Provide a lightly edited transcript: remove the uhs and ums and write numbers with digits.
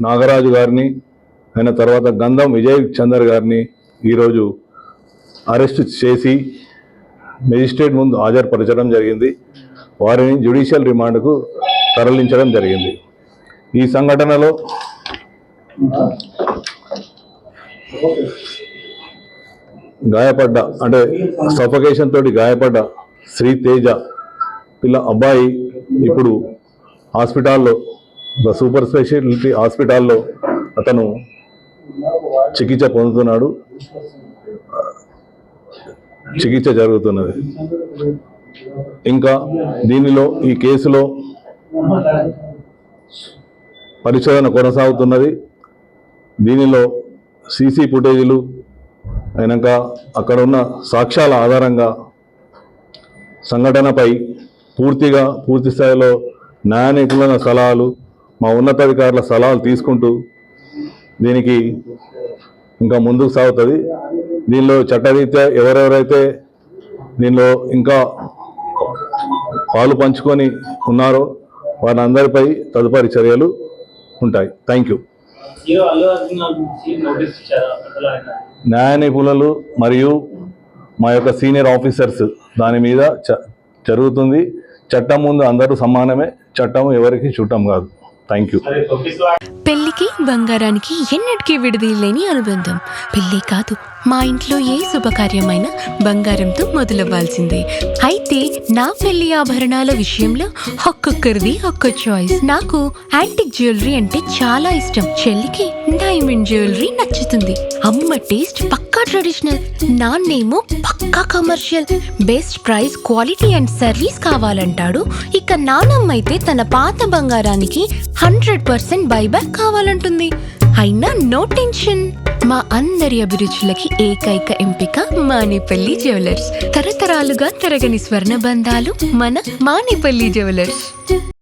నాగరాజు గారిని ఆయన తర్వాత గంధం విజయ్ చందర్ గారిని ఈరోజు అరెస్ట్ చేసి మెజిస్ట్రేట్ ముందు హాజరుపరచడం జరిగింది. వారిని జ్యుడిషియల్ రిమాండ్కు తరలించడం జరిగింది. ఈ సంఘటనలో గాయపడ్డ అంటే సఫకేషన్ తోటి గాయపడ్డ శ్రీ తేజ అబ్బాయి ఇప్పుడు హాస్పిటల్లో సూపర్ స్పెషాలిటీ హాస్పిటల్లో అతను చికిత్స పొందుతున్నాడు. చికిత్స జరుగుతున్నది. ఇంకా దీనిలో ఈ కేసులో పరిశోధన కొనసాగుతున్నది. దీనిలో సీసీ ఫుటేజీలు అయినాక అక్కడ ఉన్న సాక్ష్యాల ఆధారంగా సంఘటనపై పూర్తి స్థాయిలో న్యాయ నిపుణుల సలహాలు, మా ఉన్నతాధికారుల సలహాలు తీసుకుంటూ దీనికి ఇంకా ముందుకు సాగుతుంది. దీనిలో చట్టరీత్యా ఎవరెవరైతే దీనిలో ఇంకా పాలు పంచుకొని ఉన్నారో వారందరిపై తదుపరి చర్యలు ఉంటాయి. Thank you. న్యాయ నిపుణులు మరియు మా యొక్క సీనియర్ ఆఫీసర్స్ దాని మీద జరుగుతుంది. చట్టం ముందు అందరూ సమానమే. చట్టం ఎవరికి చుట్టం కాదు. Thank you. పెళ్లికి బంగారానికి ఎన్నటికీ విడదీయలేని అనుబంధం. పెళ్లి కాదు, మా ఇంట్లో ఏ శుభకార్యమైనా బంగారంతో మొదలవ్వాల్సిందే. అయితే నా పెళ్లి ఆభరణాల విషయంలో ఒక్కొక్కరిది ఒక్క చాయిస్. నాకు యాంటిక్ జ్యువెలరీ అంటే చాలా ఇష్టం. చెల్లికి డైమండ్ జ్యువెలరీ నచ్చుతుంది. అమ్మ టేస్ట్ పక్కా ట్రెడిషనల్, నాన్నేమో పక్కా commercial. Best price, quality and service కావాలంటాడు. ఇక నానమ్మ అయితే తన పాత బంగారానికి 100% బైబ్యాక్ కావాలంటుంది. అయినా నో టెన్షన్. మా అందరి అభిరుచులకి ఏకైక ఎంపిక మానేపల్లి జ్యువెలర్స్. తరతరాలుగా తరగని స్వర్ణ బంధాలు మన మానేపల్లి జ్యువెలర్స్.